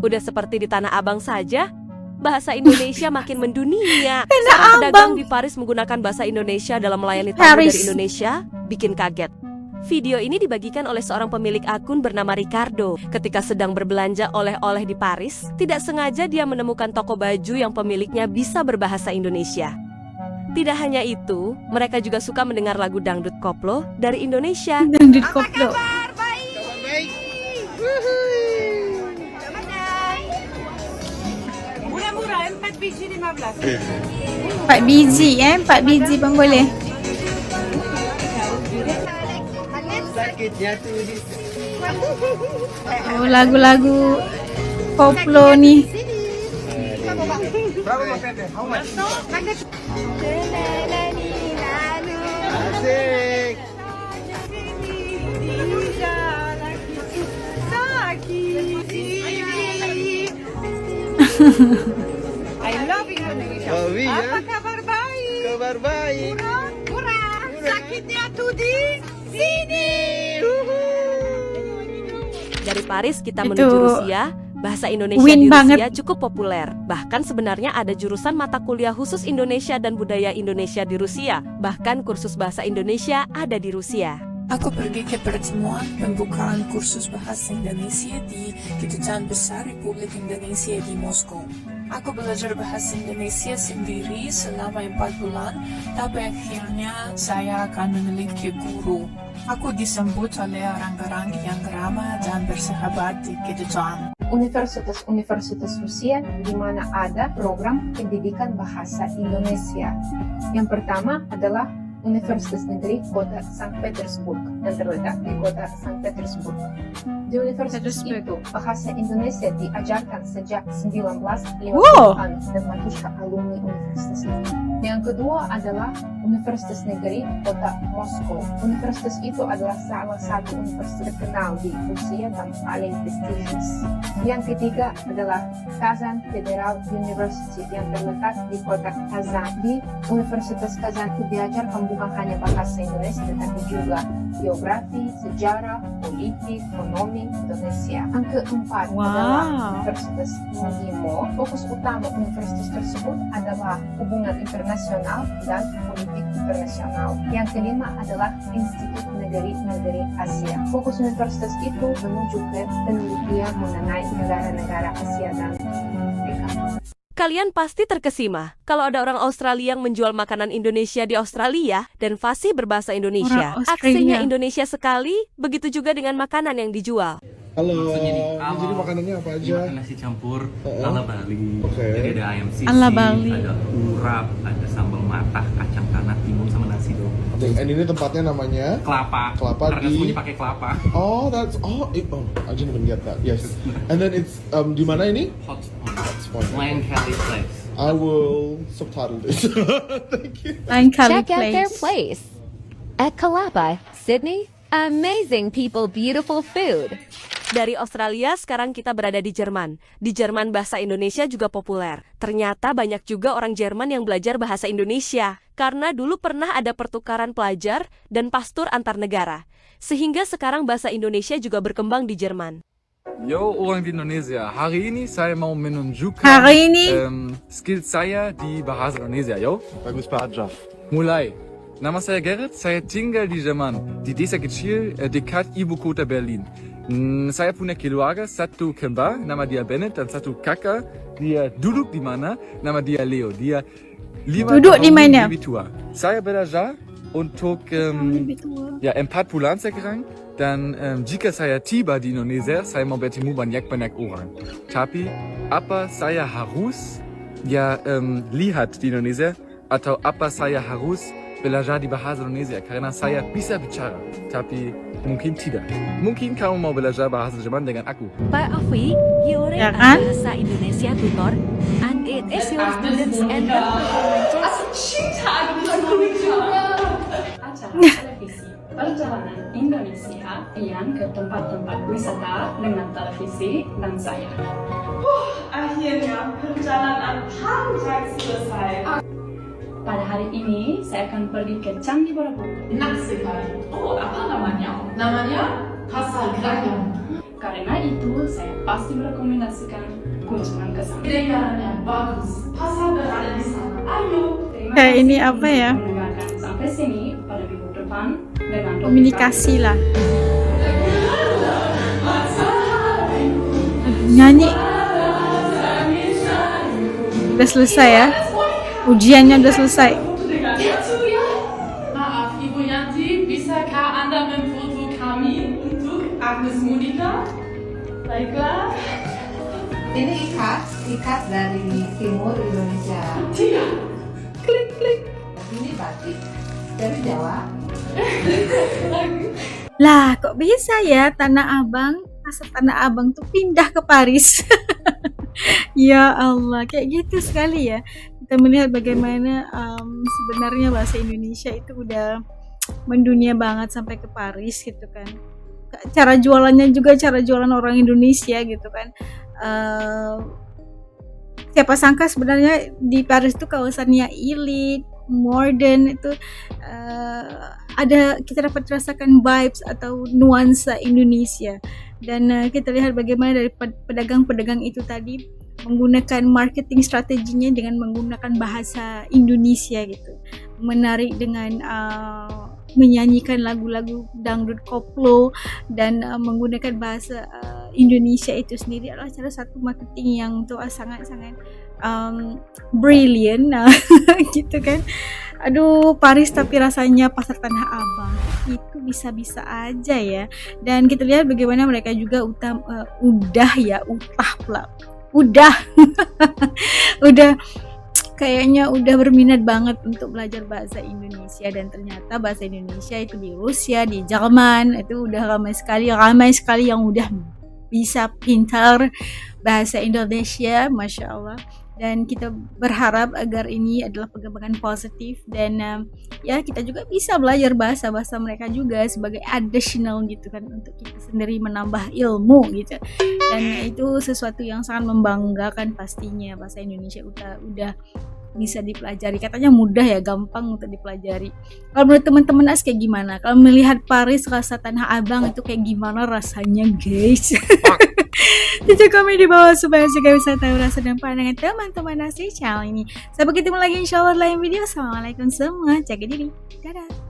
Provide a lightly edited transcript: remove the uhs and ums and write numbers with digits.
Udah seperti di Tanah Abang saja, bahasa Indonesia makin mendunia. Seorang pedagang di Paris menggunakan bahasa Indonesia dalam melayani tamu dari Indonesia, bikin kaget. Video ini dibagikan oleh seorang pemilik akun bernama Ricardo. Ketika sedang berbelanja oleh-oleh di Paris, tidak sengaja dia menemukan toko baju yang pemiliknya bisa berbahasa Indonesia. Tidak hanya itu, mereka juga suka mendengar lagu dangdut koplo dari Indonesia. Dangdut koplo. Murah-murah, 4 biji 15. 4 biji 4 biji pun boleh. Oh, lagu-lagu koplo nih. Asik. I love Indonesia. Oh, iya. Apa kabar baik? Kabar baik. Murah. Sakitnya tuh di sini. Dari Paris kita Itu menuju Rusia, bahasa Indonesia win di Rusia banget. cukup populer. Bahkan sebenarnya ada jurusan mata kuliah khusus Indonesia dan budaya Indonesia di Rusia. Bahkan kursus bahasa Indonesia ada di Rusia. Aku pergi ke pertemuan pembukaan kursus bahasa Indonesia di Kedutaan Besar Republik Indonesia di Moskow. Aku belajar bahasa Indonesia sendiri selama 4 bulan, tapi akhirnya saya akan memiliki guru. Aku disambut oleh orang-orang yang ramah dan bersahabat di Kedutaan. Universitas-universitas Rusia di mana ada program pendidikan bahasa Indonesia. Yang pertama adalah Universitas Negeri Kota Sankt Petersburg yang terletak di Kota Sankt Petersburg. Di universitas itu, bahasa Indonesia diajarkan sejak 1950-an dan termasuk alumni universitas itu. Yang kedua adalah Universitas Negeri Kota Moskow. Universitas itu adalah salah satu universitas terkenal di Rusia dan paling prestisius. Yang ketiga adalah Kazan Federal University yang terletak di kota Kazan. Di Universitas Kazan itu diajarkan bukan hanya bahasa Indonesia tetapi juga geografi, sejarah, politik, ekonomi Indonesia. Yang keempat adalah Universitas Unimo. Fokus utama universitas tersebut adalah hubungan internasional dan politik internasional. Yang kelima adalah Institut Negeri-Negeri Asia. Fokus universitas itu menuju ke penelitian mengenai negara-negara Asia dan Afrika. Kalian pasti terkesima kalau ada orang Australia yang menjual makanan Indonesia di Australia dan fasih berbahasa Indonesia. Aksinya Indonesia sekali, begitu juga dengan makanan yang dijual. Halo. Jadi makanannya apa aja? Makan nasi campur ala Bali. Oke. Jadi ada ayam sisik, Ala Bali. ada urap, ada sambal matah, kacang tanah, timun sama nasi dong. And ini tempatnya namanya Kelapa. Kelapa Karena di- semuanya pakai kelapa. I didn't even get that. Yes. And then it's di mana ini? Hot Spot. Lang Kelly Place. I will subtitle this. Thank you. Lain kali Check out their place. At Kalapa, Sydney, amazing people, beautiful food. Dari Australia, sekarang kita berada di Jerman. Di Jerman bahasa Indonesia juga populer. Ternyata banyak juga orang Jerman yang belajar bahasa Indonesia. Karena dulu pernah ada pertukaran pelajar dan pastur antar negara. Sehingga sekarang bahasa Indonesia juga berkembang di Jerman. Yo, orang di Indonesia. Hari ini saya mau menunjukkan skill saya di bahasa Indonesia, yo. Bagus Pak Ajaf. Mulai. Nama saya Gerrit, saya tinggal di Jerman, di desa kecil dekat ibu kota Berlin. Saya punya keluarga, satu kembar, nama dia Bennett, dan satu kakak, dia duduk di mana, nama dia Leo. Dia 5 Duduk di tahun mana? lebih tua. Saya belajar untuk 4 bulan sekarang. Dan jika saya tiba di Indonesia, saya mau bertemu banyak-banyak orang. Tapi apa saya harus lihat di Indonesia atau apa saya harus belajar di bahasa Indonesia karena saya bisa bicara, tapi mungkin tidak. Mungkin kamu mau belajar bahasa Jerman dengan aku. Pak Afi, Giore Ya kan? bahasa Indonesia tutor, and it is your students and their performances. Acara televisi perjalanan Indonesia yang ke tempat-tempat wisata dengan televisi dan saya. Akhirnya perjalanan panjang selesai. Pada hari ini saya akan pergi ke Candi Borobudur. Enak sekali. Oh, apa namanya? Namanya Casagrande. Karena itu, saya pasti merekomendasikan kunjungan ke sana. Negaranya bagus, pasar berada di sana. Ayo. Kayak ini apa ya? Mendengarkan sampai sini pada minggu depan dengan topik Komunikasi lah. Nyanyi. Udah selesai ya. Ujiannya udah selesai. Maaf, Ibu Yanti, bisakah Anda memfoto kami untuk Agnes Monica? Baiklah. Ini ikat dari timur Indonesia. Iya. Klik, klik. Ini batik dari Jawa. Lah, kok bisa ya Tanah Abang, pasar Tanah Abang tuh pindah ke Paris? Ya Allah, kayak gitu sekali ya. Kita melihat bagaimana sebenarnya bahasa Indonesia itu udah mendunia banget sampai ke Paris gitu kan. Cara jualannya juga cara jualan orang Indonesia gitu kan. Siapa sangka sebenarnya di Paris itu kawasannya elit, modern itu ada kita dapat rasakan vibes atau nuansa Indonesia dan kita lihat bagaimana dari pedagang-pedagang itu tadi menggunakan marketing strateginya dengan menggunakan bahasa Indonesia gitu, menarik dengan menyanyikan lagu-lagu dangdut koplo dan menggunakan bahasa Indonesia itu sendiri adalah salah satu marketing yang tuh sangat-sangat brilliant gitu kan. Aduh, Paris tapi rasanya pasar Tanah Abang itu bisa-bisa aja ya. Dan kita lihat bagaimana mereka juga udah kayaknya udah berminat banget untuk belajar bahasa Indonesia, dan ternyata bahasa Indonesia itu di Rusia, di Jerman itu udah ramai sekali yang udah bisa pintar bahasa Indonesia, Masya Allah. Dan kita berharap agar ini adalah perkembangan positif dan ya kita juga bisa belajar bahasa mereka juga sebagai additional gitu kan, untuk kita sendiri menambah ilmu gitu. Dan itu sesuatu yang sangat membanggakan pastinya, bahasa Indonesia udah bisa dipelajari. Katanya mudah ya, gampang untuk dipelajari. Kalau menurut teman-teman kayak gimana? Kalau melihat Paris rasa Tanah Abang itu kayak gimana rasanya, guys? Tujuh komen di bawah supaya juga bisa tahu rasa dan pandangan teman-teman asli channel ini. Sampai ketemu lagi insyaallah lain video. Assalamualaikum semua, jaga diri, dadah.